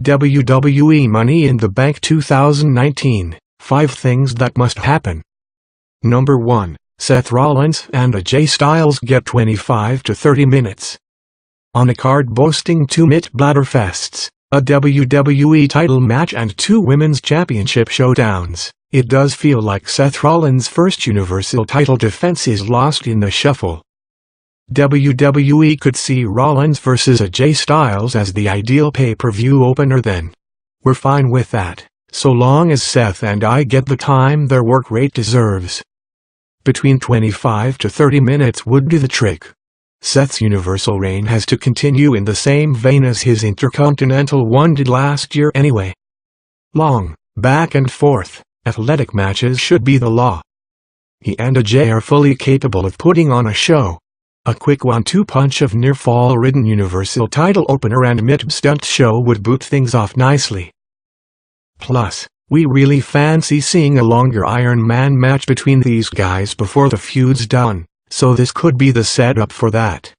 WWE Money in the Bank 2019, 5 things that must happen. Number 1. Seth Rollins and AJ Styles get 25 to 30 minutes. On a card boasting 2 Mitt Bladderfests, a WWE title match and 2 women's championship showdowns, it does feel like Seth Rollins' first Universal title defense is lost in the shuffle. WWE could see Rollins vs AJ Styles as the ideal pay-per-view opener then. We're fine with that, so long as Seth and I get the time their work rate deserves. Between 25 to 30 minutes would do the trick. Seth's Universal reign has to continue in the same vein as his Intercontinental one did last year anyway. Long, back and forth, athletic matches should be the law. He and AJ are fully capable of putting on a show. A quick 1-2 punch of near-fall-ridden Universal title opener and mid-stunt show would boot things off nicely. Plus, we really fancy seeing a longer Iron Man match between these guys before the feud's done, so this could be the setup for that.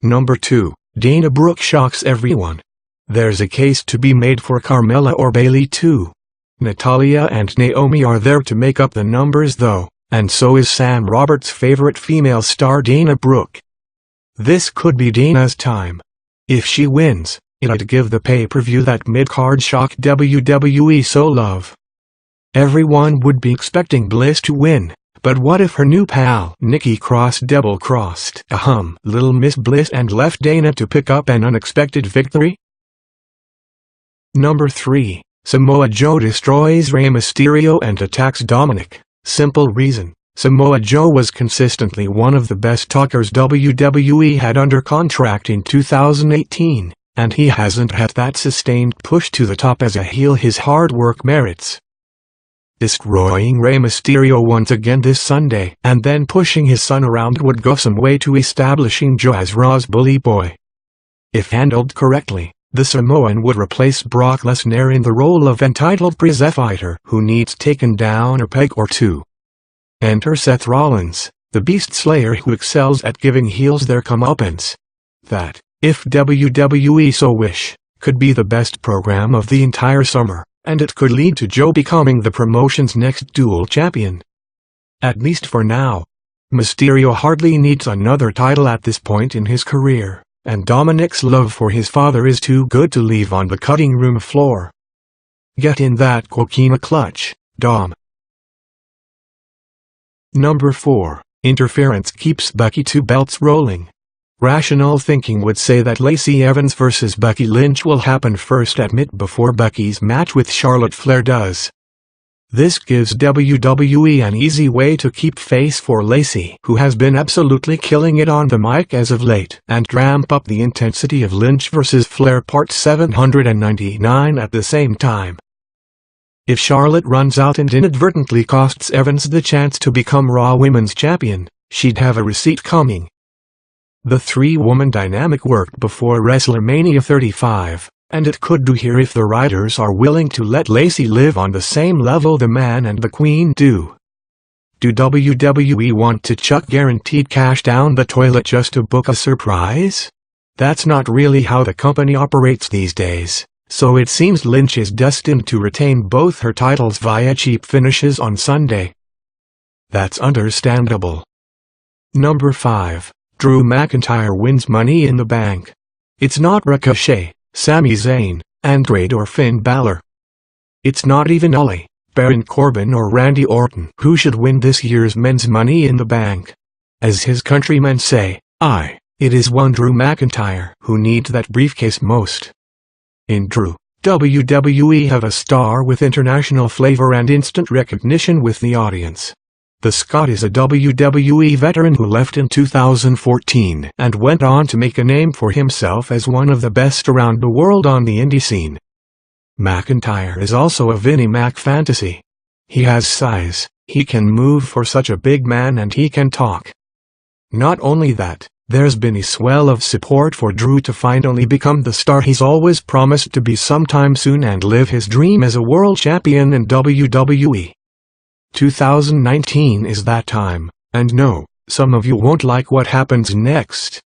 Number 2. Dana Brooke shocks everyone. There's a case to be made for Carmella or Bayley too. Natalya and Naomi are there to make up the numbers though, and so is Sam Roberts' favorite female star Dana Brooke. This could be Dana's time. If she wins, it'd give the pay-per-view that mid-card shock WWE so love. Everyone would be expecting Bliss to win, but what if her new pal Nikki double-crossed Little Miss Bliss and left Dana to pick up an unexpected victory? Number 3. Samoa Joe destroys Ray Mysterio and attacks Dominic. Simple reason, Samoa Joe was consistently one of the best talkers WWE had under contract in 2018, and he hasn't had that sustained push to the top as a heel his hard work merits. Destroying Ray Mysterio once again this Sunday and then pushing his son around would go some way to establishing Joe as Raw's bully boy. If handled correctly, the Samoan would replace Brock Lesnar in the role of entitled prize fighter who needs taken down a peg or two. Enter Seth Rollins, the Beast Slayer who excels at giving heels their comeuppance. That, if WWE so wish, could be the best program of the entire summer, and it could lead to Joe becoming the promotion's next dual champion. At least for now. Mysterio hardly needs another title at this point in his career, and Dominic's love for his father is too good to leave on the cutting room floor. Get in that coquina clutch, Dom. Number 4. Interference keeps Becky 2 belts rolling. Rational thinking would say that Lacey Evans vs Becky Lynch will happen first at Mid before Becky's match with Charlotte Flair does. This gives WWE an easy way to keep face for Lacey, who has been absolutely killing it on the mic as of late, and ramp up the intensity of Lynch vs Flair Part 799 at the same time. If Charlotte runs out and inadvertently costs Evans the chance to become Raw Women's Champion, she'd have a receipt coming. The 3-woman dynamic worked before WrestleMania 35, and it could do here if the writers are willing to let Lacey live on the same level the Man and the Queen do. Do WWE want to chuck guaranteed cash down the toilet just to book a surprise? That's not really how the company operates these days, so it seems Lynch is destined to retain both her titles via cheap finishes on Sunday. That's understandable. Number 5. Drew McIntyre wins Money in the Bank. It's not Ricochet, Sami Zayn, Andrade or Finn Balor. It's not even Ollie, Baron Corbin or Randy Orton who should win this year's Men's Money in the Bank. As his countrymen say, it is one Drew McIntyre who needs that briefcase most. In Drew, WWE have a star with international flavor and instant recognition with the audience. The Scot is a WWE veteran who left in 2014 and went on to make a name for himself as one of the best around the world on the indie scene. McIntyre is also a Vinnie Mac fantasy. He has size, he can move for such a big man and he can talk. Not only that, there's been a swell of support for Drew to finally become the star he's always promised to be sometime soon and live his dream as a world champion in WWE. 2019 is that time, and no, some of you won't like what happens next.